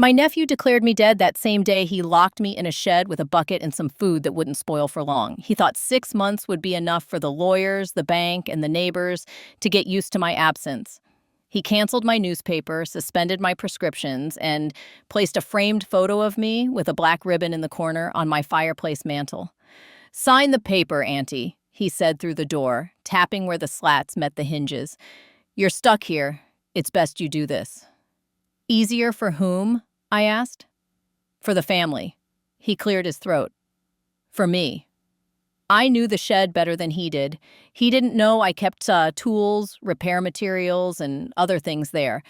My nephew declared me dead that same day. He locked me in a shed with a bucket and some food that wouldn't spoil for long. He thought 6 months would be enough for the lawyers, the bank, and the neighbors to get used to my absence. He canceled my newspaper, suspended my prescriptions, and placed a framed photo of me with a black ribbon in the corner on my fireplace mantel. "Sign the paper, Auntie," he said through the door, tapping where the slats met the hinges. "You're stuck here. It's best you do this." "Easier for whom?" I asked. "For the family." He cleared his throat. "For me." I knew the shed better than he did. He didn't know I kept tools, repair materials, and other things there.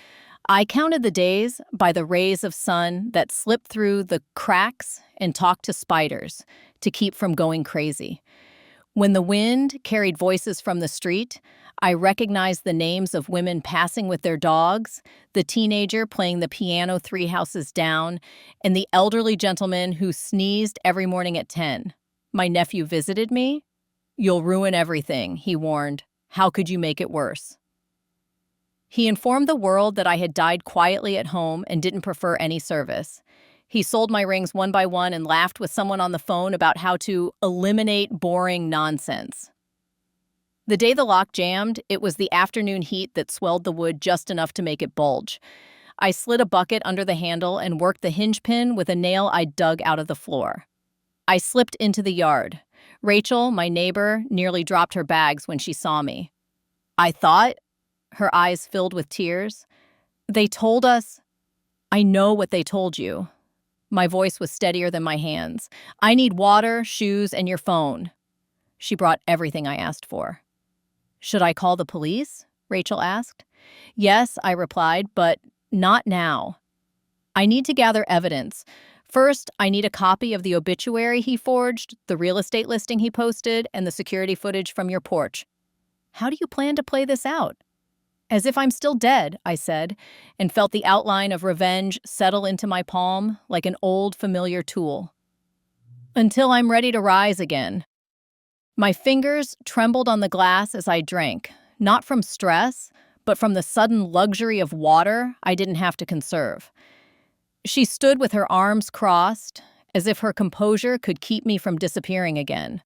I counted the days by the rays of sun that slipped through the cracks and talked to spiders to keep from going crazy. When the wind carried voices from the street, I recognized the names of women passing with their dogs, the teenager playing the piano 3 houses down, and the elderly gentleman who sneezed every morning at 10. My nephew visited me. "You'll ruin everything," he warned. "How could you make it worse?" He informed the world that I had died quietly at home and didn't prefer any service. He sold my rings one by one and laughed with someone on the phone about how to eliminate boring nonsense. The day the lock jammed, it was the afternoon heat that swelled the wood just enough to make it bulge. I slid a bucket under the handle and worked the hinge pin with a nail I'd dug out of the floor. I slipped into the yard. Rachel, my neighbor, nearly dropped her bags when she saw me. "I thought," her eyes filled with tears, "they told us—" "I know what they told you." My voice was steadier than my hands. "I need water, shoes, and your phone." She brought everything I asked for. "Should I call the police?" Rachel asked. "Yes," I replied, "but not now. I need to gather evidence. First, I need a copy of the obituary he forged, the real estate listing he posted, and the security footage from your porch." "How do you plan to play this out?" "As if I'm still dead," I said, and felt the outline of revenge settle into my palm like an old familiar tool. "Until I'm ready to rise again." My fingers trembled on the glass as I drank, not from stress, but from the sudden luxury of water I didn't have to conserve. She stood with her arms crossed, as if her composure could keep me from disappearing again.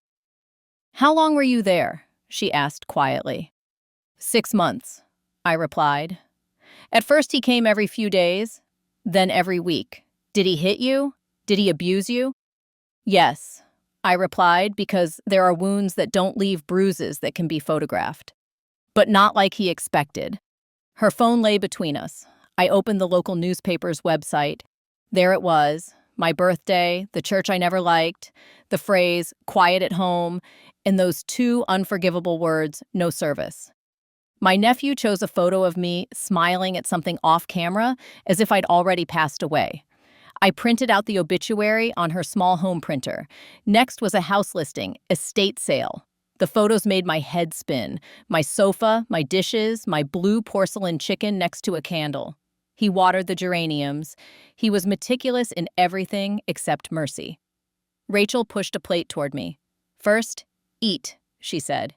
"How long were you there?" she asked quietly. 6 months, I replied. "At first he came every few days, then every week. Did he hit you? Did he abuse you?" "Yes," I replied, because there are wounds that don't leave bruises that can be photographed. "But not like he expected." Her phone lay between us. I opened the local newspaper's website. There it was, my birthday, the church I never liked, the phrase, "quiet at home," and those two unforgivable words, "no service." My nephew chose a photo of me smiling at something off camera, as if I'd already passed away. I printed out the obituary on her small home printer. Next was a house listing, estate sale. The photos made my head spin. My sofa, my dishes, my blue porcelain chicken next to a candle. He watered the geraniums. He was meticulous in everything except mercy. Rachel pushed a plate toward me. "First, eat," she said.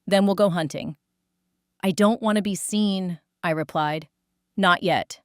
"Then we'll go hunting." "I don't want to be seen," I replied. "Not yet."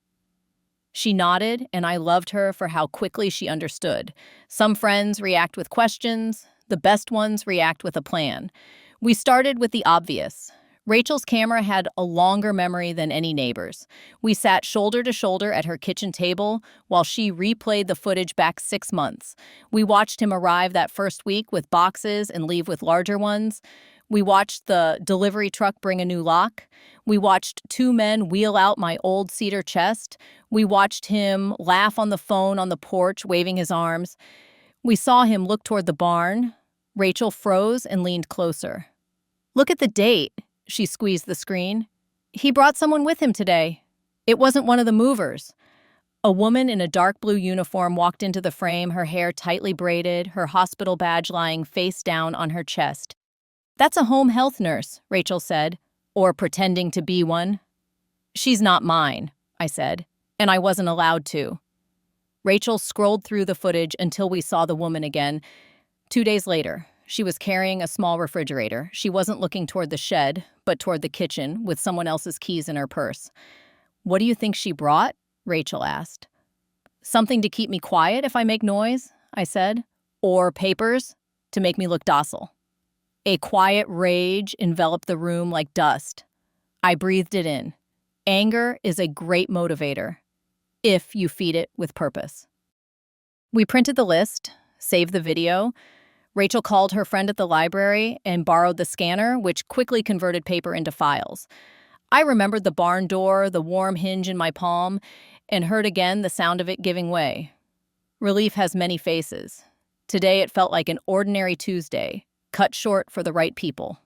She nodded, and I loved her for how quickly she understood. Some friends react with questions. The best ones react with a plan. We started with the obvious. Rachel's camera had a longer memory than any neighbor's. We sat shoulder to shoulder at her kitchen table while she replayed the footage back 6 months. We watched him arrive that first week with boxes and leave with larger ones. We watched the delivery truck bring a new lock. We watched two men wheel out my old cedar chest. We watched him laugh on the phone on the porch, waving his arms. We saw him look toward the barn. Rachel froze and leaned closer. "Look at the date." She squeezed the screen. "He brought someone with him today. It wasn't one of the movers." A woman in a dark blue uniform walked into the frame, her hair tightly braided, her hospital badge lying face down on her chest. "That's a home health nurse," Rachel said, "or pretending to be one." "She's not mine," I said, and I wasn't allowed to. Rachel scrolled through the footage until we saw the woman again. 2 days later, she was carrying a small refrigerator. She wasn't looking toward the shed, but toward the kitchen, with someone else's keys in her purse. "What do you think she brought?" Rachel asked. Something to keep me quiet if I make noise, I said. Or papers to make me look docile. A quiet rage enveloped the room like dust. I breathed it in. Anger is a great motivator, if you feed it with purpose. We printed the list, saved the video. Rachel called her friend at the library and borrowed the scanner, which quickly converted paper into files. I remembered the barn door, the warm hinge in my palm, and heard again the sound of it giving way. Relief has many faces. Today it felt like an ordinary Tuesday, cut short for the right people.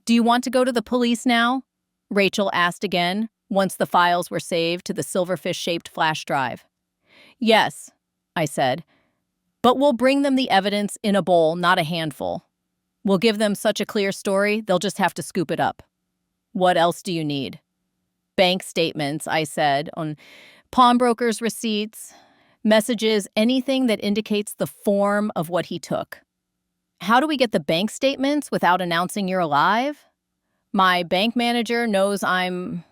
"Do you want to go to the police now?" Rachel asked again, once the files were saved to the silverfish-shaped flash drive. "Yes," I said, "but we'll bring them the evidence in a bowl, not a handful. We'll give them such a clear story, they'll just have to scoop it up." "What else do you need?" "Bank statements," I said, "on pawnbrokers' receipts, messages, anything that indicates the form of what he took." "How do we get the bank statements without announcing you're alive?" "My bank manager knows I'm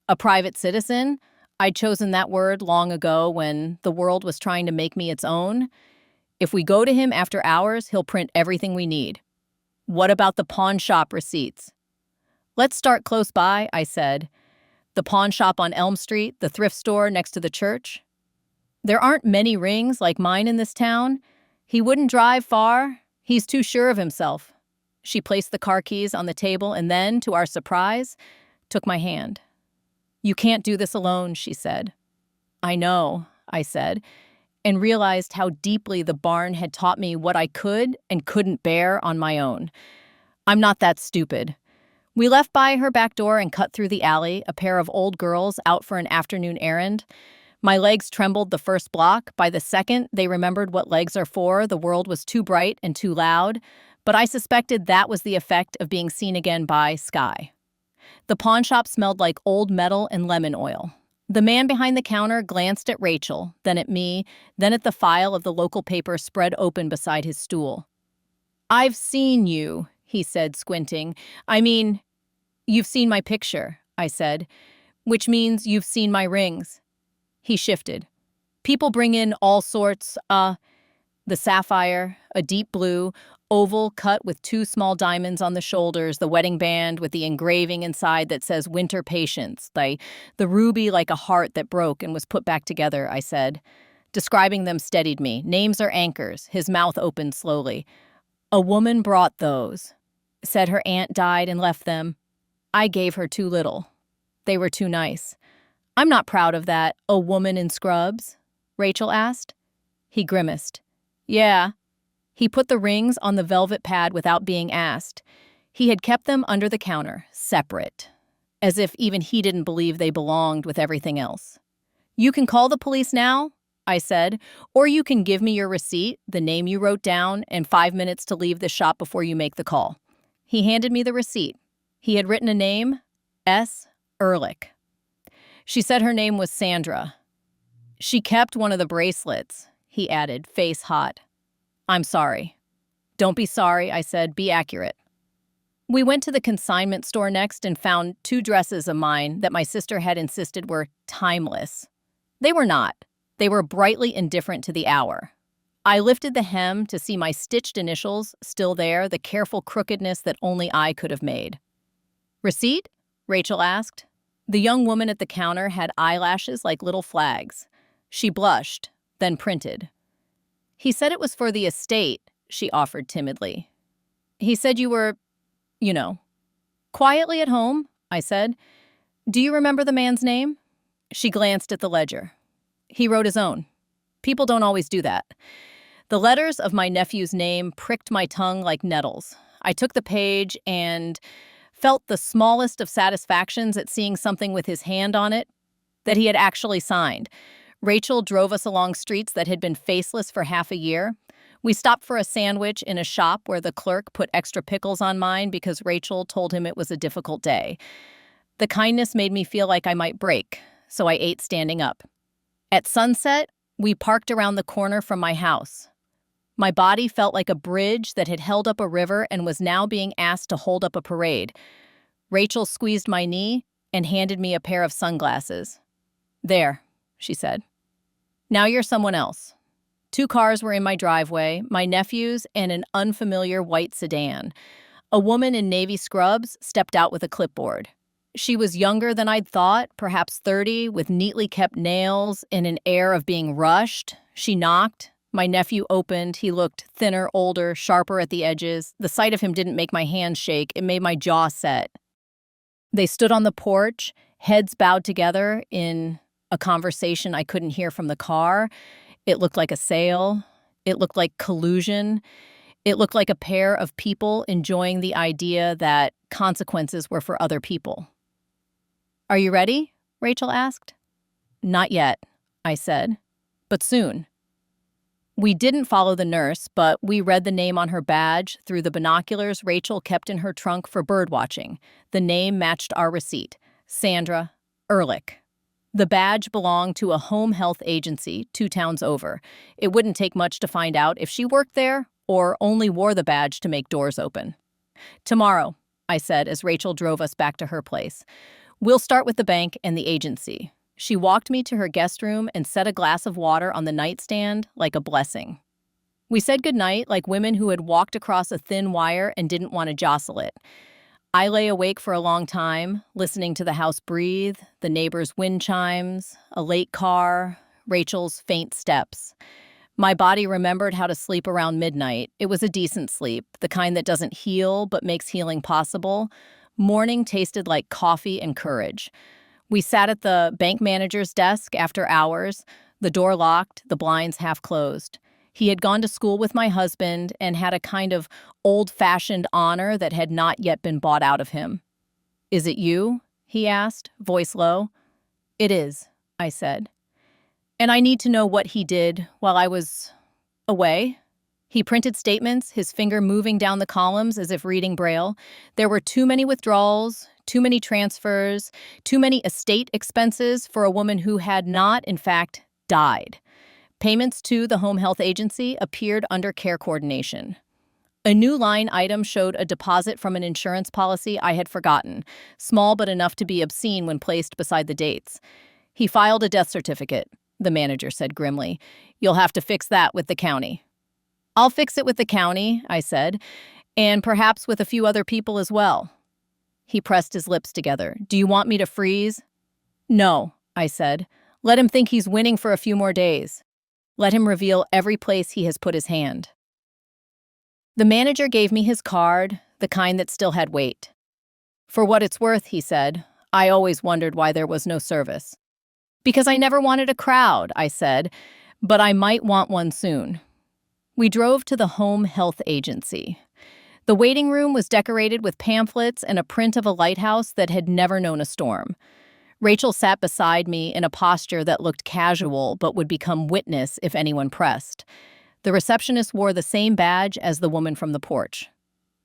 a private citizen. I'd chosen that word long ago when the world was trying to make me its own. If we go to him after hours, he'll print everything we need." "What about the pawn shop receipts?" "Let's start close by," I said. "The pawn shop on Elm Street, the thrift store next to the church. There aren't many rings like mine in this town. He wouldn't drive far. He's too sure of himself." She placed the car keys on the table and then, to our surprise, took my hand. "You can't do this alone," she said. "I know," I said, and realized how deeply the barn had taught me what I could and couldn't bear on my own. I'm not that stupid. We left by her back door and cut through the alley, a pair of old girls out for an afternoon errand. My legs trembled the first block. By the second, they remembered what legs are for. The world was too bright and too loud, but I suspected that was the effect of being seen again by Sky. The pawn shop smelled like old metal and lemon oil. The man behind the counter glanced at Rachel, then at me, then at the file of the local paper spread open beside his stool. "I've seen you," he said, squinting. "I mean, you've seen my picture," I said, "which means you've seen my rings." He shifted. "People bring in all sorts, the sapphire, a deep blue, oval cut with 2 small diamonds on the shoulders, the wedding band with the engraving inside that says winter patience, the ruby like a heart that broke and was put back together," I said. Describing them steadied me. "Names are anchors." His mouth opened slowly. "A woman brought those. Said her aunt died and left them. I gave her too little. They were too nice." "I'm not proud of that, a woman in scrubs?" Rachel asked. He grimaced. "Yeah." He put the rings on the velvet pad without being asked. He had kept them under the counter, separate, as if even he didn't believe they belonged with everything else. "You can call the police now," I said, "or you can give me your receipt, the name you wrote down, and 5 minutes to leave the shop before you make the call." He handed me the receipt. He had written a name, S. Ehrlich. She said her name was Sandra. "She kept one of the bracelets," he added, face hot. "I'm sorry." "Don't be sorry," I said. "Be accurate." We went to the consignment store next and found 2 dresses of mine that my sister had insisted were timeless. They were not. They were brightly indifferent to the hour. I lifted the hem to see my stitched initials still there, the careful crookedness that only I could have made. "Receipt?" Rachel asked. The young woman at the counter had eyelashes like little flags. She blushed, then printed. "He said it was for the estate," she offered timidly. "He said you were, quietly at home," I said. "Do you remember the man's name?" She glanced at the ledger. "He wrote his own. People don't always do that." The letters of my nephew's name pricked my tongue like nettles. I took the page and felt the smallest of satisfactions at seeing something with his hand on it that he had actually signed. Rachel drove us along streets that had been faceless for half a year. We stopped for a sandwich in a shop where the clerk put extra pickles on mine because Rachel told him it was a difficult day. The kindness made me feel like I might break, so I ate standing up. At sunset, we parked around the corner from my house. My body felt like a bridge that had held up a river and was now being asked to hold up a parade. Rachel squeezed my knee and handed me a pair of sunglasses. "There," she said. Now you're someone else. Two cars were in my driveway, my nephew's and an unfamiliar white sedan. A woman in navy scrubs stepped out with a clipboard. She was younger than I'd thought, perhaps 30, with neatly kept nails and an air of being rushed. She knocked. My nephew opened. He looked thinner, older, sharper at the edges. The sight of him didn't make my hands shake. It made my jaw set. They stood on the porch, heads bowed together in a conversation I couldn't hear from the car. It looked like a sale. It looked like collusion. It looked like a pair of people enjoying the idea that consequences were for other people. "Are you ready?" Rachel asked. "Not yet," I said, "but soon." We didn't follow the nurse, but we read the name on her badge through the binoculars Rachel kept in her trunk for birdwatching. The name matched our receipt, Sandra Ehrlich. The badge belonged to a home health agency 2 towns over. It wouldn't take much to find out if she worked there or only wore the badge to make doors open. "Tomorrow," I said as Rachel drove us back to her place. "We'll start with the bank and the agency." She walked me to her guest room and set a glass of water on the nightstand like a blessing. We said goodnight like women who had walked across a thin wire and didn't want to jostle it. I lay awake for a long time, listening to the house breathe, the neighbors' wind chimes, a late car, Rachel's faint steps. My body remembered how to sleep around midnight. It was a decent sleep, the kind that doesn't heal but makes healing possible. Morning tasted like coffee and courage. We sat at the bank manager's desk after hours, the door locked, the blinds half closed. He had gone to school with my husband and had a kind of old-fashioned honor that had not yet been bought out of him. "Is it you?" he asked, voice low. "It is," I said. "And I need to know what he did while I was away." He printed statements, his finger moving down the columns as if reading Braille. There were too many withdrawals, too many transfers, too many estate expenses for a woman who had not, in fact, died. Payments to the home health agency appeared under care coordination. A new line item showed a deposit from an insurance policy I had forgotten, small but enough to be obscene when placed beside the dates. "He filed a death certificate," the manager said grimly. "You'll have to fix that with the county." "I'll fix it with the county," I said, "and perhaps with a few other people as well." He pressed his lips together. "Do you want me to freeze?" "No," I said. "Let him think he's winning for a few more days. Let him reveal every place he has put his hand." The manager gave me his card, the kind that still had weight. "For what it's worth," he said, "I always wondered why there was no service." "Because I never wanted a crowd," I said, "but I might want one soon." We drove to the home health agency. The waiting room was decorated with pamphlets and a print of a lighthouse that had never known a storm. Rachel sat beside me in a posture that looked casual but would become witness if anyone pressed. The receptionist wore the same badge as the woman from the porch.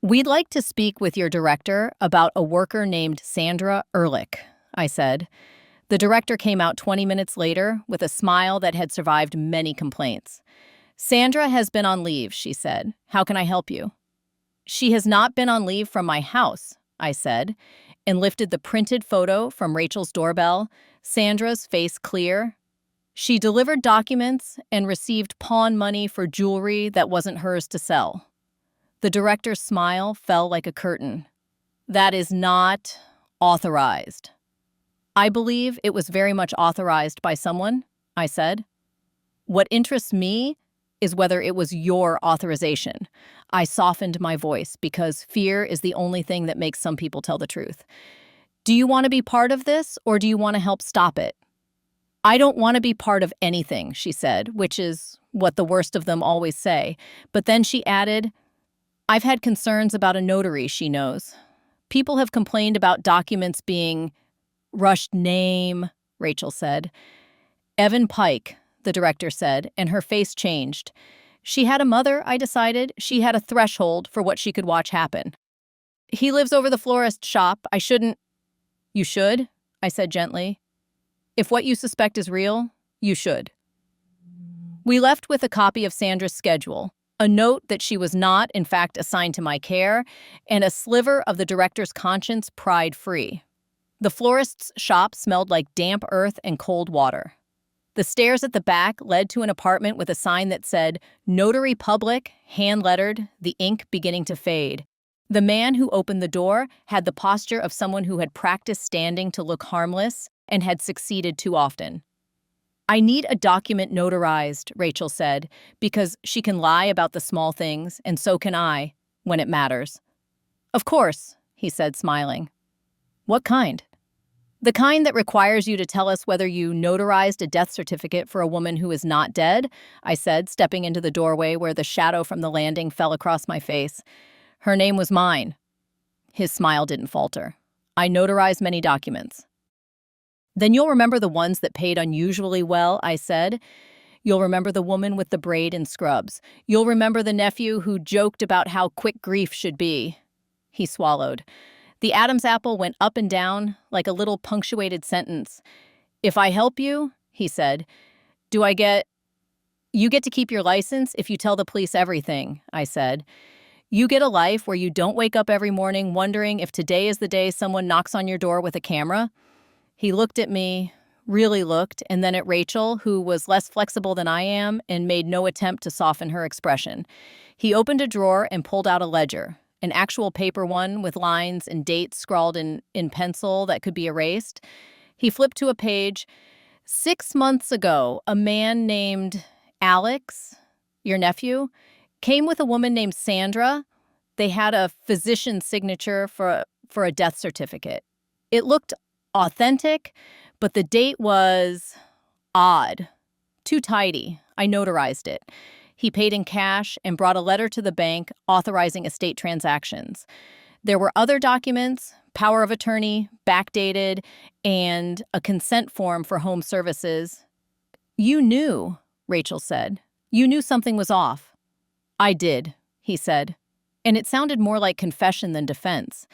"We'd like to speak with your director about a worker named Sandra Ehrlich," I said. The director came out 20 minutes later with a smile that had survived many complaints. "Sandra has been on leave," she said. "How can I help you?" "She has not been on leave from my house," I said, and lifted the printed photo from Rachel's doorbell, Sandra's face clear. "She delivered documents and received pawn money for jewelry that wasn't hers to sell." The director's smile fell like a curtain. "That is not authorized." "I believe it was very much authorized by someone," I said. "What interests me is whether it was your authorization." I softened my voice because fear is the only thing that makes some people tell the truth. "Do you want to be part of this, or do you want to help stop it?" "I don't want to be part of anything," she said, which is what the worst of them always say. But then she added, "I've had concerns about a notary she knows. People have complained about documents being rushed name," Rachel said. "Evan Pike," the director said, and her face changed. She had a mother, I decided. She had a threshold for what she could watch happen. "He lives over the florist shop. I shouldn't—" "You should," I said gently. "If what you suspect is real, you should." We left with a copy of Sandra's schedule, a note that she was not, in fact, assigned to my care, and a sliver of the director's conscience pried free. The florist's shop smelled like damp earth and cold water. The stairs at the back led to an apartment with a sign that said, Notary Public, hand-lettered, the ink beginning to fade. The man who opened the door had the posture of someone who had practiced standing to look harmless and had succeeded too often. I need a document notarized, Rachel said, because she can lie about the small things, and so can I, when it matters. Of course, he said, smiling. What kind? The kind that requires you to tell us whether you notarized a death certificate for a woman who is not dead, I said, stepping into the doorway where the shadow from the landing fell across my face. Her name was mine. His smile didn't falter. I notarized many documents. Then you'll remember the ones that paid unusually well, I said. You'll remember the woman with the braid and scrubs. You'll remember the nephew who joked about how quick grief should be. He swallowed. The Adam's apple went up and down like a little punctuated sentence. If I help you, he said, You get to keep your license if you tell the police everything, I said. You get a life where you don't wake up every morning wondering if today is the day someone knocks on your door with a camera. He looked at me, really looked, and then at Rachel, who was less flexible than I am and made no attempt to soften her expression. He opened a drawer and pulled out a ledger, an actual paper one with lines and dates scrawled in pencil that could be erased. He flipped to a page. 6 months ago, a man named Alex, your nephew, came with a woman named Sandra. They had a physician's signature for a death certificate. It looked authentic, but the date was odd, too tidy. I notarized it. He paid in cash and brought a letter to the bank authorizing estate transactions. There were other documents, power of attorney, backdated, and a consent form for home services. You knew, Rachel said. You knew something was off. I did, he said, and it sounded more like confession than defense.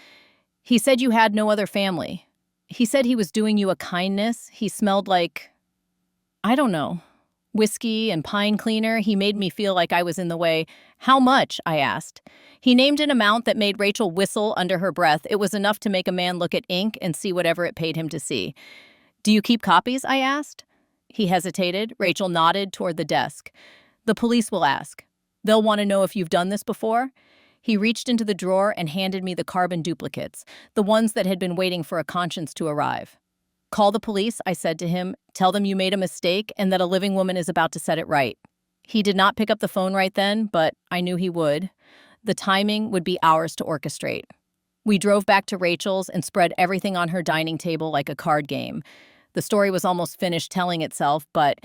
He said you had no other family. He said he was doing you a kindness. He smelled like, I don't know, whiskey and pine cleaner. He made me feel like I was in the way. How much? I asked. He named an amount that made Rachel whistle under her breath. It was enough to make a man look at ink and see whatever it paid him to see. Do you keep copies? I asked. He hesitated. Rachel nodded toward the desk. The police will ask. They'll want to know if you've done this before. He reached into the drawer and handed me the carbon duplicates, the ones that had been waiting for a conscience to arrive. Call the police, I said to him. Tell them you made a mistake and that a living woman is about to set it right. He did not pick up the phone right then, but I knew he would. The timing would be ours to orchestrate. We drove back to Rachel's and spread everything on her dining table like a card game. The story was almost finished telling itself, but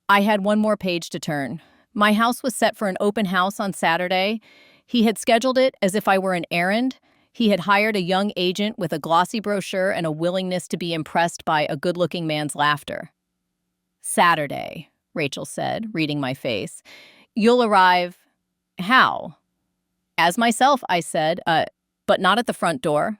I had one more page to turn. My house was set for an open house on Saturday. He had scheduled it as if I were an errand. He had hired a young agent with a glossy brochure and a willingness to be impressed by a good-looking man's laughter. Saturday, Rachel said, reading my face. You'll arrive. How? As myself, I said, but not at the front door.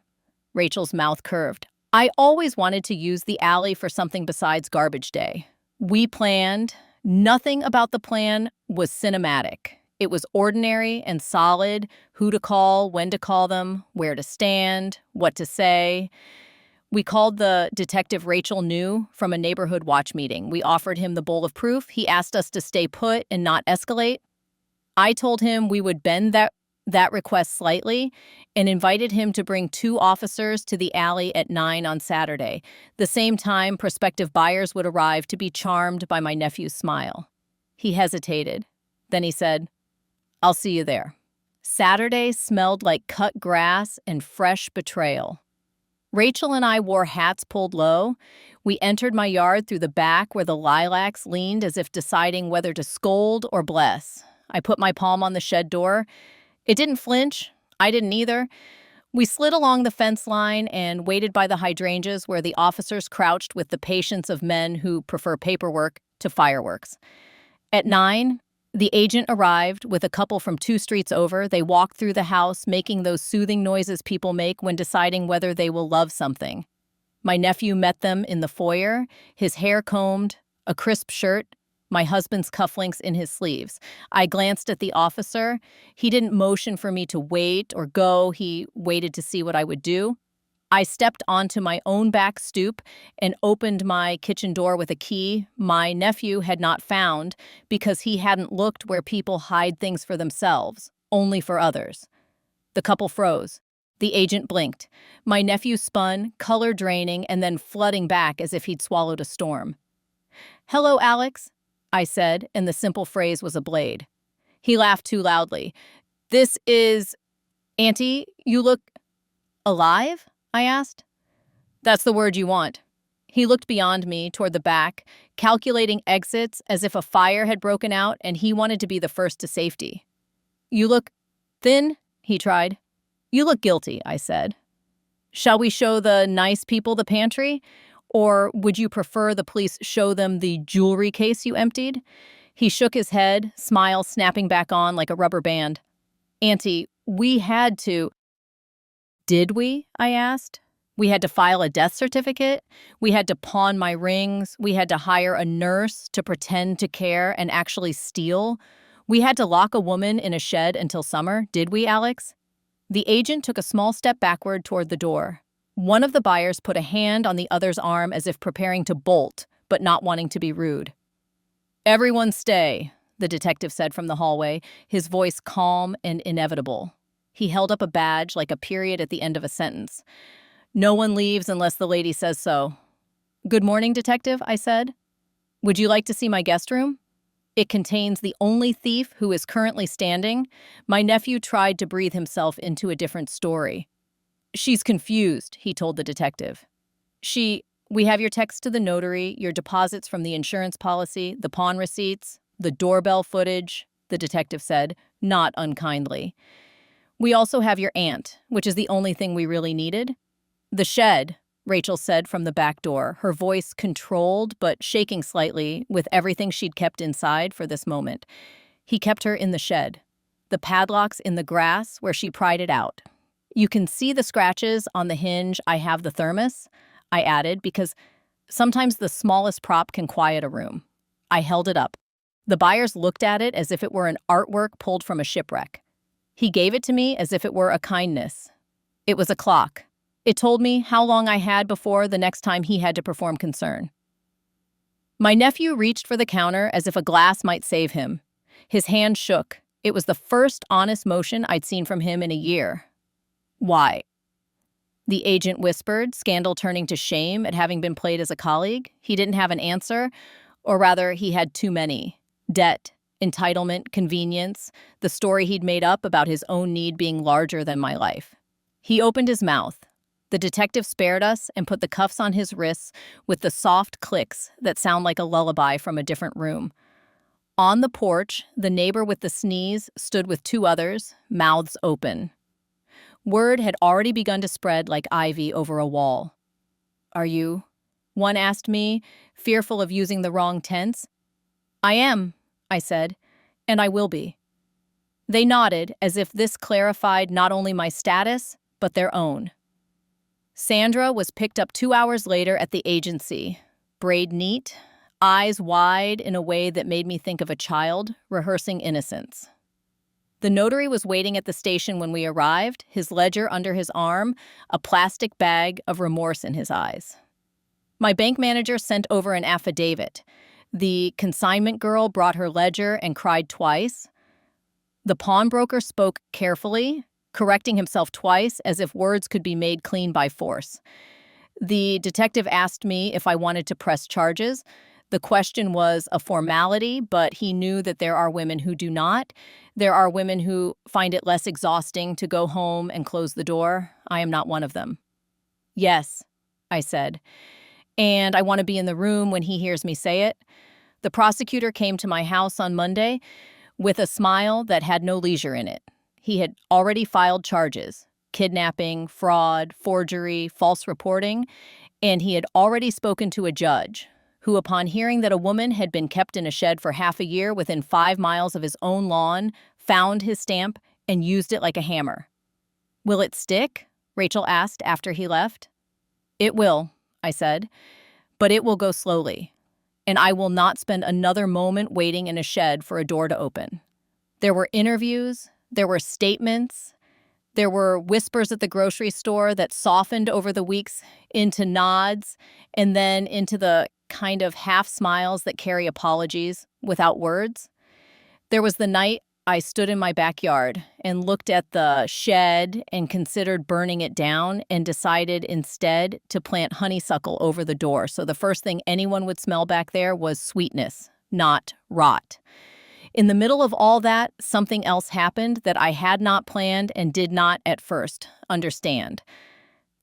Rachel's mouth curved. I always wanted to use the alley for something besides garbage day. We planned. Nothing about the plan was cinematic. It was ordinary and solid, who to call, when to call them, where to stand, what to say. We called the detective Rachel knew from a neighborhood watch meeting. We offered him the bowl of proof. He asked us to stay put and not escalate. I told him we would bend that request slightly and invited him to bring 2 officers to the alley at 9 on Saturday, the same time prospective buyers would arrive to be charmed by my nephew's smile. He hesitated. Then he said, I'll see you there. Saturday smelled like cut grass and fresh betrayal. Rachel and I wore hats pulled low. We entered my yard through the back where the lilacs leaned as if deciding whether to scold or bless. I put my palm on the shed door. It didn't flinch. I didn't either. We slid along the fence line and waited by the hydrangeas where the officers crouched with the patience of men who prefer paperwork to fireworks. At 9, the agent arrived with a couple from 2 streets over. They walked through the house, making those soothing noises people make when deciding whether they will love something. My nephew met them in the foyer, his hair combed, a crisp shirt, my husband's cufflinks in his sleeves. I glanced at the officer. He didn't motion for me to wait or go. He waited to see what I would do. I stepped onto my own back stoop and opened my kitchen door with a key my nephew had not found because he hadn't looked where people hide things for themselves, only for others. The couple froze. The agent blinked. My nephew spun, color draining, and then flooding back as if he'd swallowed a storm. "Hello, Alex," I said, and the simple phrase was a blade. He laughed too loudly. "This is... Auntie, you look... alive?" I asked. "That's the word you want." He looked beyond me, toward the back, calculating exits as if a fire had broken out and he wanted to be the first to safety. "You look... thin?" he tried. "You look guilty," I said. "Shall we show the nice people the pantry? Or would you prefer the police show them the jewelry case you emptied?" He shook his head, smile snapping back on like a rubber band. "Auntie, we had to..." "Did we?" I asked. "We had to file a death certificate. We had to pawn my rings. We had to hire a nurse to pretend to care and actually steal. We had to lock a woman in a shed until summer, did we, Alex?" The agent took a small step backward toward the door. One of the buyers put a hand on the other's arm as if preparing to bolt, but not wanting to be rude. "Everyone stay," the detective said from the hallway, his voice calm and inevitable. He held up a badge like a period at the end of a sentence. "No one leaves unless the lady says so." "Good morning, detective," I said. "Would you like to see my guest room? It contains the only thief who is currently standing." My nephew tried to breathe himself into a different story. "She's confused," he told the detective. We have your text to the notary, your deposits from the insurance policy, the pawn receipts, the doorbell footage," the detective said, not unkindly. "We also have your aunt, which is the only thing we really needed." "The shed," Rachel said from the back door, her voice controlled but shaking slightly with everything she'd kept inside for this moment. He kept her in the shed. The padlock's in the grass where she pried it out. "You can see the scratches on the hinge. I have the thermos," I added, because sometimes the smallest prop can quiet a room. I held it up. The buyers looked at it as if it were an artwork pulled from a shipwreck. He gave it to me as if it were a kindness. It was a clock. It told me how long I had before the next time he had to perform concern. My nephew reached for the counter as if a glass might save him. His hand shook. It was the first honest motion I'd seen from him in a year. "Why?" the agent whispered, scandal turning to shame at having been played as a colleague. He didn't have an answer, or rather, he had too many. Debt, entitlement, convenience, the story he'd made up about his own need being larger than my life. He opened his mouth. The detective spared us and put the cuffs on his wrists with the soft clicks that sound like a lullaby from a different room. On the porch, the neighbor with the sneeze stood with two others, mouths open. Word had already begun to spread like ivy over a wall. "Are you?" one asked me, fearful of using the wrong tense. "I am," I said, "and I will be." They nodded as if this clarified not only my status, but their own. Sandra was picked up 2 hours later at the agency, braid neat, eyes wide in a way that made me think of a child rehearsing innocence. The notary was waiting at the station when we arrived, his ledger under his arm, a plastic bag of remorse in his eyes. My bank manager sent over an affidavit. The consignment girl brought her ledger and cried twice. The pawnbroker spoke carefully, correcting himself twice as if words could be made clean by force. The detective asked me if I wanted to press charges. The question was a formality, but he knew that there are women who do not. There are women who find it less exhausting to go home and close the door. I am not one of them. "Yes," I said, "and I want to be in the room when he hears me say it." The prosecutor came to my house on Monday with a smile that had no leisure in it. He had already filed charges: kidnapping, fraud, forgery, false reporting, and he had already spoken to a judge who, upon hearing that a woman had been kept in a shed for half a year within 5 miles of his own lawn, found his stamp and used it like a hammer. "Will it stick?" Rachel asked after he left. "It will," I said, "but it will go slowly, and I will not spend another moment waiting in a shed for a door to open." There were interviews, there were statements, There were whispers at the grocery store that softened over the weeks into nods and then into the kind of half smiles that carry apologies without words. There was the night I stood in my backyard and looked at the shed and considered burning it down and decided instead to plant honeysuckle over the door. So the first thing anyone would smell back there was sweetness, not rot. In the middle of all that, something else happened that I had not planned and did not at first understand.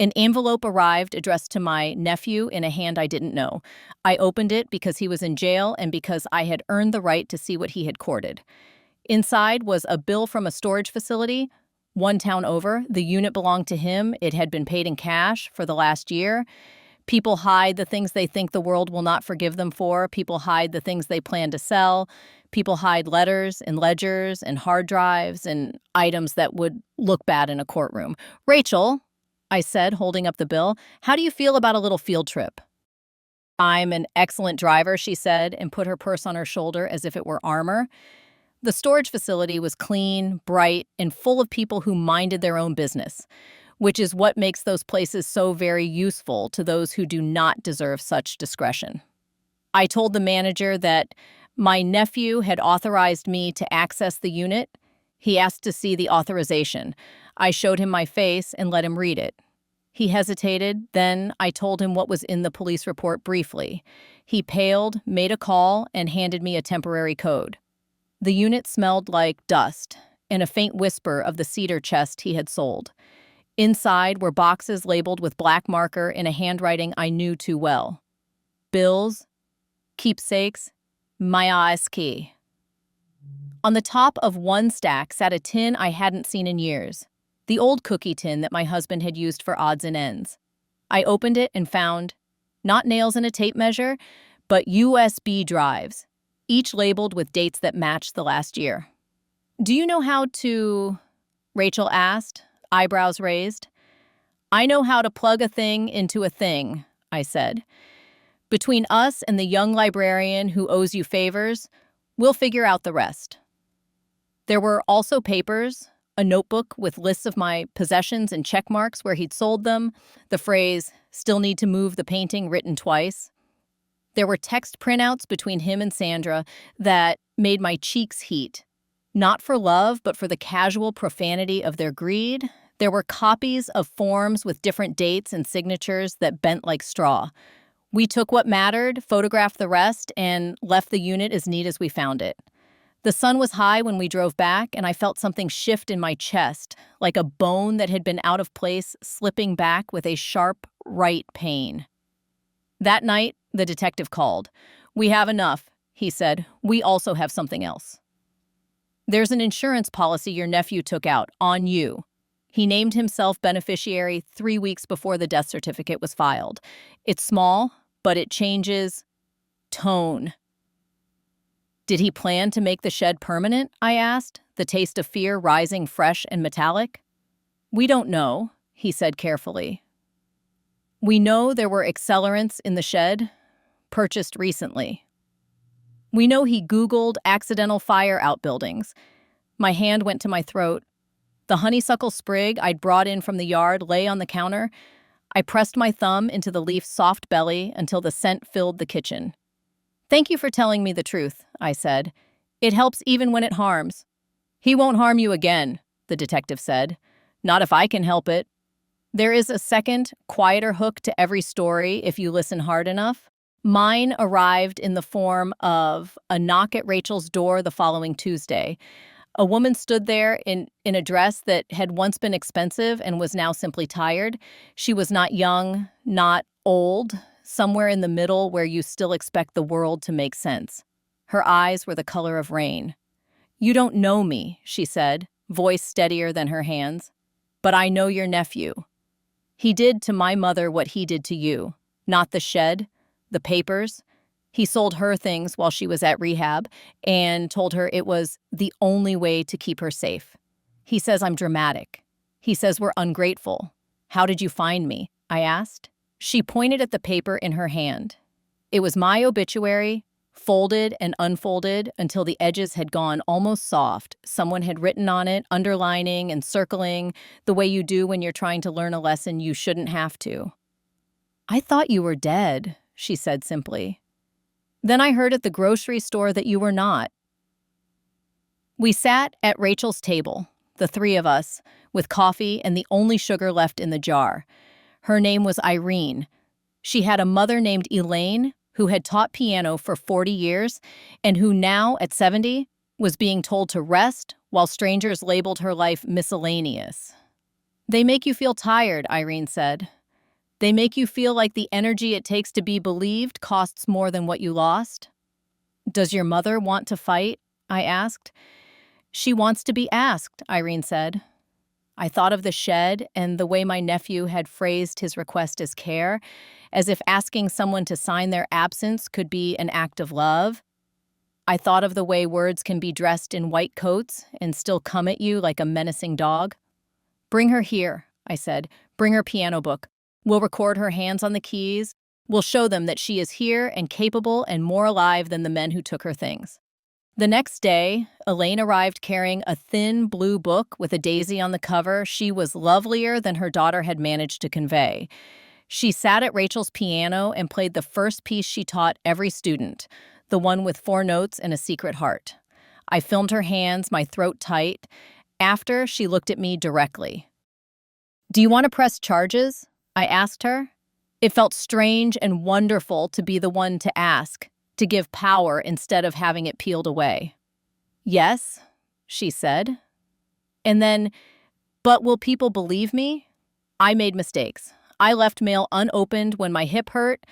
An envelope arrived addressed to my nephew in a hand I didn't know. I opened it because he was in jail and because I had earned the right to see what he had courted. Inside was a bill from a storage facility, one town over. The unit belonged to him. It had been paid in cash for the last year. People hide the things they think the world will not forgive them for. People hide the things they plan to sell. People hide letters and ledgers and hard drives and items that would look bad in a courtroom. "Rachel," I said, holding up the bill, "how do you feel about a little field trip?" "I'm an excellent driver," she said, and put her purse on her shoulder as if it were armor. The storage facility was clean, bright, and full of people who minded their own business, which is what makes those places so very useful to those who do not deserve such discretion. I told the manager that my nephew had authorized me to access the unit. He asked to see the authorization. I showed him my face and let him read it. He hesitated, then I told him what was in the police report briefly. He paled, made a call, and handed me a temporary code. The unit smelled like dust and a faint whisper of the cedar chest he had sold. Inside were boxes labeled with black marker in a handwriting I knew too well. Bills, keepsakes, my eyes key. On the top of one stack sat a tin I hadn't seen in years, the old cookie tin that my husband had used for odds and ends. I opened it and found, not nails in a tape measure, but USB drives, each labeled with dates that matched the last year. "Do you know how to?" Rachel asked, eyebrows raised. "I know how to plug a thing into a thing," I said. "Between us and the young librarian who owes you favors, we'll figure out the rest." There were also papers, a notebook with lists of my possessions and check marks where he'd sold them, the phrase, "still need to move the painting," written twice. There were text printouts between him and Sandra that made my cheeks heat. Not for love, but for the casual profanity of their greed. There were copies of forms with different dates and signatures that bent like straw. We took what mattered, photographed the rest, and left the unit as neat as we found it. The sun was high when we drove back, and I felt something shift in my chest, like a bone that had been out of place slipping back with a sharp right pain. That night, the detective called. "We have enough," he said. "We also have something else. There's an insurance policy your nephew took out, on you." He named himself beneficiary 3 weeks before the death certificate was filed. It's small, but it changes tone. "Did he plan to make the shed permanent?" I asked, the taste of fear rising fresh and metallic. "We don't know," he said carefully. "We know there were accelerants in the shed, purchased recently. We know he Googled accidental fire outbuildings." My hand went to my throat. The honeysuckle sprig I'd brought in from the yard lay on the counter. I pressed my thumb into the leaf's soft belly until the scent filled the kitchen. "Thank you for telling me the truth," I said. "It helps even when it harms." "He won't harm you again," the detective said. "Not if I can help it." There is a second, quieter hook to every story if you listen hard enough. Mine arrived in the form of a knock at Rachel's door the following Tuesday. A woman stood there in a dress that had once been expensive and was now simply tired. She was not young, not old, somewhere in the middle where you still expect the world to make sense. Her eyes were the color of rain. "You don't know me," she said, voice steadier than her hands. "But I know your nephew. He did to my mother what he did to you. Not the shed, the papers. He sold her things while she was at rehab and told her it was the only way to keep her safe. He says I'm dramatic. He says we're ungrateful. How did you find me?" I asked. She pointed at the paper in her hand. It was my obituary, folded and unfolded until the edges had gone almost soft. Someone had written on it, underlining and circling, the way you do when you're trying to learn a lesson you shouldn't have to. "I thought you were dead," she said simply. "Then I heard at the grocery store that you were not." We sat at Rachel's table, the three of us, with coffee and the only sugar left in the jar. Her name was Irene. She had a mother named Elaine, who had taught piano for 40 years and who now, at 70, was being told to rest while strangers labeled her life miscellaneous. "They make you feel tired," Irene said. "They make you feel like the energy it takes to be believed costs more than what you lost." "Does your mother want to fight?" I asked. "She wants to be asked," Irene said. I thought of the shed and the way my nephew had phrased his request as care, as if asking someone to sign their absence could be an act of love. I thought of the way words can be dressed in white coats and still come at you like a menacing dog. "Bring her here," I said. "Bring her piano book. We'll record her hands on the keys. We'll show them that she is here and capable and more alive than the men who took her things." The next day, Elaine arrived carrying a thin blue book with a daisy on the cover. She was lovelier than her daughter had managed to convey. She sat at Rachel's piano and played the first piece she taught every student, the one with 4 notes and a secret heart. I filmed her hands, my throat tight. After, she looked at me directly. "Do you want to press charges?" I asked her. It felt strange and wonderful to be the one to ask, to give power instead of having it peeled away. "Yes," she said. And then, "But will people believe me?" I made mistakes. I left mail unopened when my hip hurt.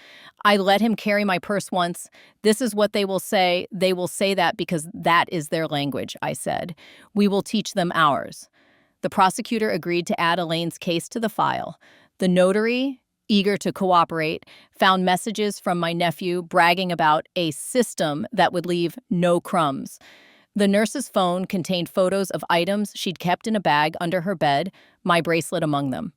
I let him carry my purse once. "This is what they will say. They will say that because that is their language," I said. "We will teach them ours." The prosecutor agreed to add Elaine's case to the file. The notary, eager to cooperate, found messages from my nephew bragging about a system that would leave no crumbs. The nurse's phone contained photos of items she'd kept in a bag under her bed, my bracelet among them.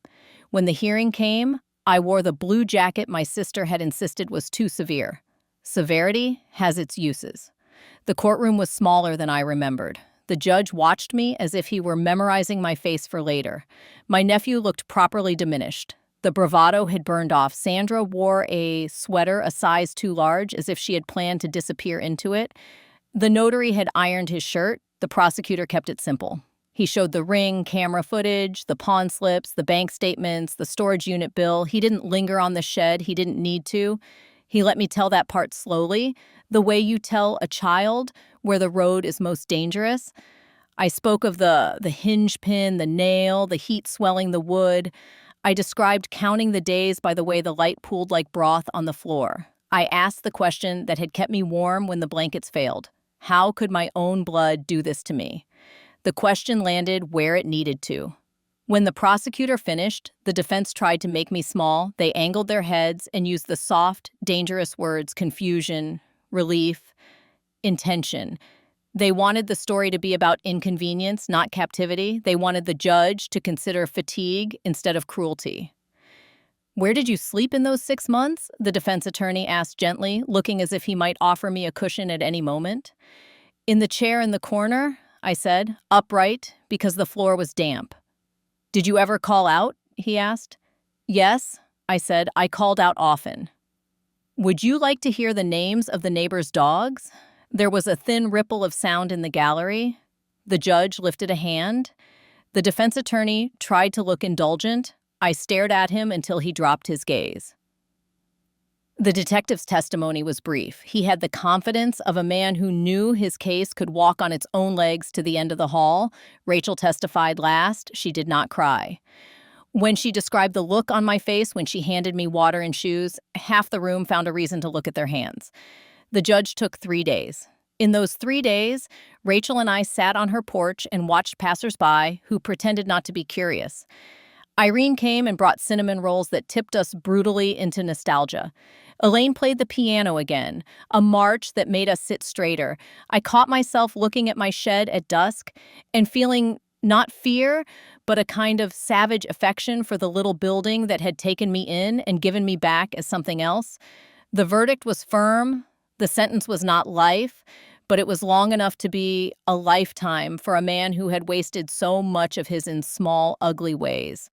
When the hearing came, I wore the blue jacket my sister had insisted was too severe. Severity has its uses. The courtroom was smaller than I remembered. The judge watched me as if he were memorizing my face for later. My nephew looked properly diminished. The bravado had burned off. Sandra wore a sweater a size too large, as if she had planned to disappear into it. The notary had ironed his shirt. The prosecutor kept it simple. He showed the ring, camera footage, the pawn slips, the bank statements, the storage unit bill. He didn't linger on the shed. He didn't need to. He let me tell that part slowly, the way you tell a child where the road is most dangerous. I spoke of the hinge pin, the nail, the heat swelling the wood. I described counting the days by the way the light pooled like broth on the floor. I asked the question that had kept me warm when the blankets failed. How could my own blood do this to me? The question landed where it needed to. When the prosecutor finished, the defense tried to make me small. They angled their heads and used the soft, dangerous words confusion, relief, intention. They wanted the story to be about inconvenience, not captivity. They wanted the judge to consider fatigue instead of cruelty. "Where did you sleep in those 6 months?" the defense attorney asked gently, looking as if he might offer me a cushion at any moment. "In the chair in the corner," I said, "upright, because the floor was damp." "Did you ever call out?" he asked. "Yes," I said, "I called out often." "Would you like to hear the names of the neighbors' dogs?" There was a thin ripple of sound in the gallery. The judge lifted a hand. The defense attorney tried to look indulgent. I stared at him until he dropped his gaze. The detective's testimony was brief. He had the confidence of a man who knew his case could walk on its own legs to the end of the hall. Rachel testified last. She did not cry. When she described the look on my face when she handed me water and shoes, half the room found a reason to look at their hands. The judge took 3 days. In those 3 days, Rachel and I sat on her porch and watched passersby who pretended not to be curious. Irene came and brought cinnamon rolls that tipped us brutally into nostalgia. Elaine played the piano again, a march that made us sit straighter. I caught myself looking at my shed at dusk and feeling not fear, but a kind of savage affection for the little building that had taken me in and given me back as something else. The verdict was firm. The sentence was not life, but it was long enough to be a lifetime for a man who had wasted so much of his in small, ugly ways.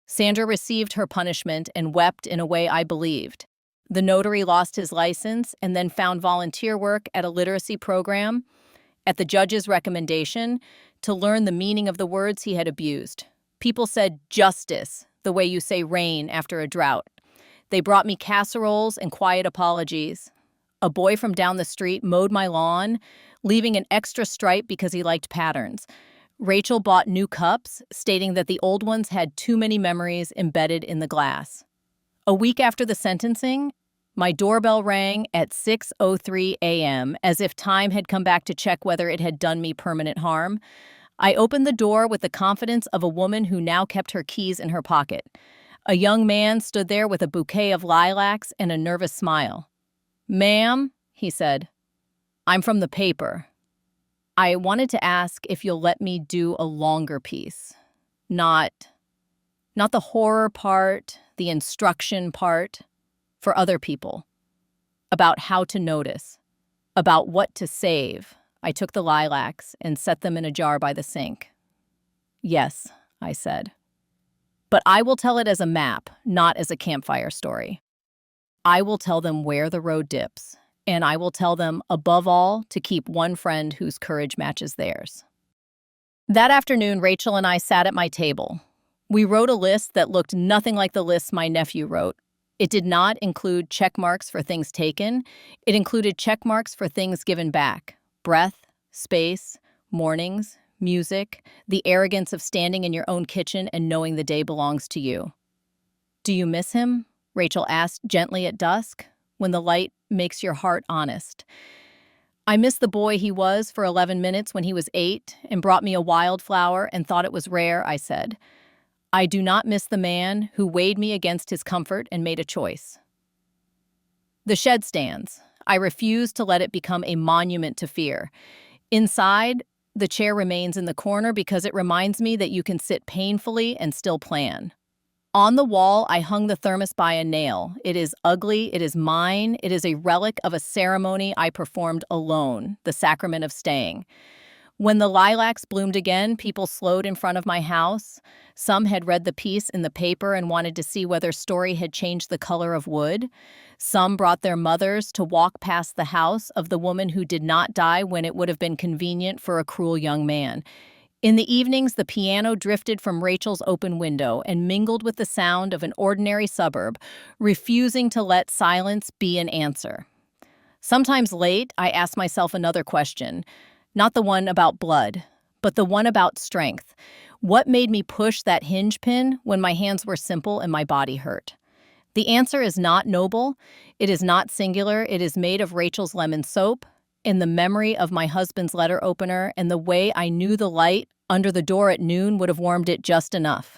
Sandra received her punishment and wept in a way I believed. The notary lost his license and then found volunteer work at a literacy program, at the judge's recommendation, to learn the meaning of the words he had abused. People said justice, the way you say rain after a drought. They brought me casseroles and quiet apologies. A boy from down the street mowed my lawn, leaving an extra stripe because he liked patterns. Rachel bought new cups, stating that the old ones had too many memories embedded in the glass. A week after the sentencing, my doorbell rang at 6:03 a.m. as if time had come back to check whether it had done me permanent harm. I opened the door with the confidence of a woman who now kept her keys in her pocket. A young man stood there with a bouquet of lilacs and a nervous smile. "Ma'am," he said, "I'm from the paper. I wanted to ask if you'll let me do a longer piece. Not the horror part, the instruction part, for other people. About how to notice, about what to save." I took the lilacs and set them in a jar by the sink. "Yes," I said. "But I will tell it as a map, not as a campfire story. I will tell them where the road dips, and I will tell them, above all, to keep one friend whose courage matches theirs." That afternoon, Rachel and I sat at my table. We wrote a list that looked nothing like the lists my nephew wrote. It did not include check marks for things taken. It included check marks for things given back. Breath, space, mornings, music, the arrogance of standing in your own kitchen and knowing the day belongs to you. "Do you miss him?" Rachel asked gently at dusk, when the light makes your heart honest. "I miss the boy he was for 11 minutes when he was 8 and brought me a wildflower and thought it was rare," I said. "I do not miss the man who weighed me against his comfort and made a choice." The shed stands. I refuse to let it become a monument to fear. Inside, the chair remains in the corner because it reminds me that you can sit painfully and still plan. On the wall, I hung the thermos by a nail. It is ugly, it is mine, it is a relic of a ceremony I performed alone, the sacrament of staying. When the lilacs bloomed again, people slowed in front of my house. Some had read the piece in the paper and wanted to see whether story had changed the color of wood. Some brought their mothers to walk past the house of the woman who did not die when it would have been convenient for a cruel young man. In the evenings, the piano drifted from Rachel's open window and mingled with the sound of an ordinary suburb, refusing to let silence be an answer. Sometimes late, I ask myself another question. Not the one about blood, but the one about strength. What made me push that hinge pin when my hands were simple and my body hurt? The answer is not noble. It is not singular. It is made of Rachel's lemon soap, in the memory of my husband's letter opener, and the way I knew the light under the door at noon would have warmed it just enough.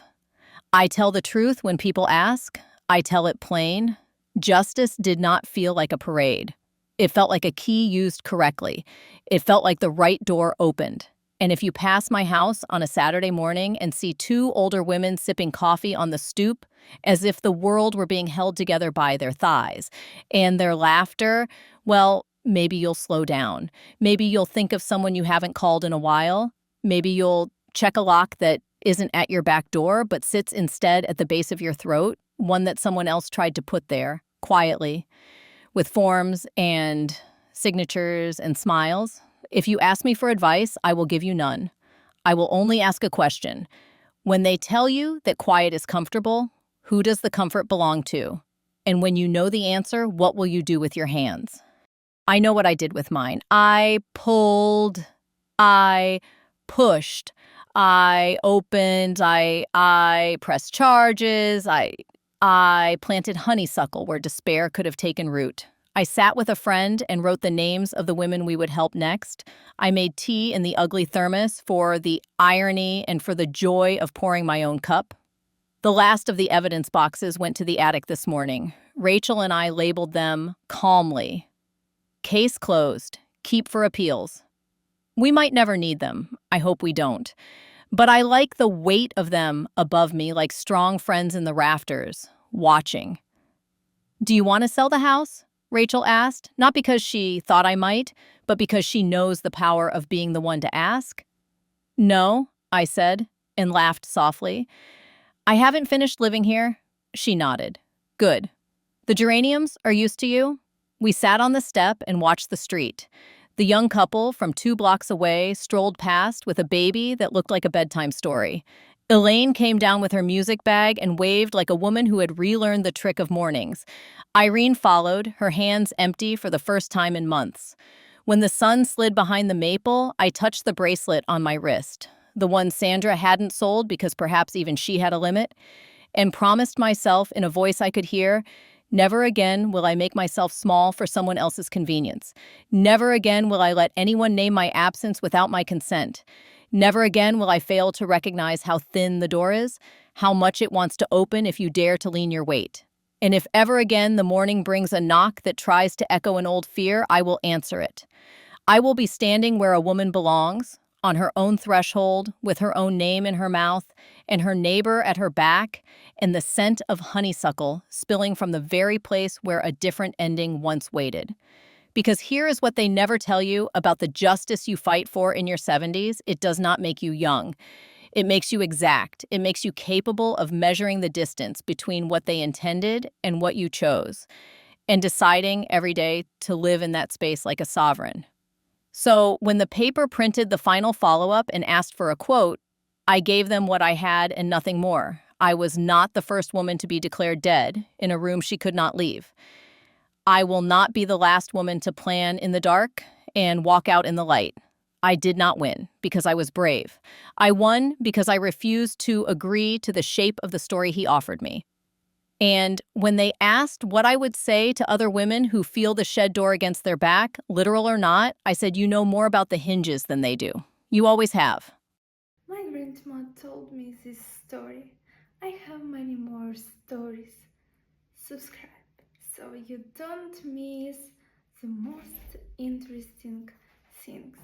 I tell the truth when people ask. I tell it plain. Justice did not feel like a parade. It felt like a key used correctly. It felt like the right door opened. And if you pass my house on a Saturday morning and see two older women sipping coffee on the stoop, as if the world were being held together by their thighs, and their laughter, well, maybe you'll slow down. Maybe you'll think of someone you haven't called in a while. Maybe you'll check a lock that isn't at your back door, but sits instead at the base of your throat, one that someone else tried to put there, quietly, with forms and signatures and smiles. If you ask me for advice, I will give you none. I will only ask a question. When they tell you that quiet is comfortable, who does the comfort belong to? And when you know the answer, what will you do with your hands? I know what I did with mine. I pulled, I pushed, I opened, I pressed charges, I planted honeysuckle where despair could have taken root. I sat with a friend and wrote the names of the women we would help next. I made tea in the ugly thermos for the irony and for the joy of pouring my own cup. The last of the evidence boxes went to the attic this morning. Rachel and I labeled them calmly. Case closed. Keep for appeals. We might never need them. I hope we don't. But I like the weight of them above me, like strong friends in the rafters, watching. Do you want to sell the house? Rachel asked, not because she thought I might, but because she knows the power of being the one to ask. No, I said, and laughed softly. I haven't finished living here. She nodded. Good. The geraniums are used to you? We sat on the step and watched the street. The young couple from 2 blocks away strolled past with a baby that looked like a bedtime story. Elaine came down with her music bag and waved like a woman who had relearned the trick of mornings. Irene followed, her hands empty for the first time in months. When the sun slid behind the maple, I touched the bracelet on my wrist, the one Sandra hadn't sold because perhaps even she had a limit, and promised myself in a voice I could hear, never again will I make myself small for someone else's convenience. Never again will I let anyone name my absence without my consent. Never again will I fail to recognize how thin the door is, how much it wants to open if you dare to lean your weight. And if ever again the morning brings a knock that tries to echo an old fear, I will answer it. I will be standing where a woman belongs, on her own threshold, with her own name in her mouth, and her neighbor at her back, and the scent of honeysuckle spilling from the very place where a different ending once waited. Because here is what they never tell you about the justice you fight for in your 70s. It does not make you young. It makes you exact. It makes you capable of measuring the distance between what they intended and what you chose, and deciding every day to live in that space like a sovereign. So when the paper printed the final follow-up and asked for a quote, I gave them what I had and nothing more. I was not the first woman to be declared dead in a room she could not leave. I will not be the last woman to plan in the dark and walk out in the light. I did not win because I was brave. I won because I refused to agree to the shape of the story he offered me. And when they asked what I would say to other women who feel the shed door against their back, literal or not, I said, you know more about the hinges than they do. You always have. My grandma told me this story. I have many more stories. Subscribe so you don't miss the most interesting things.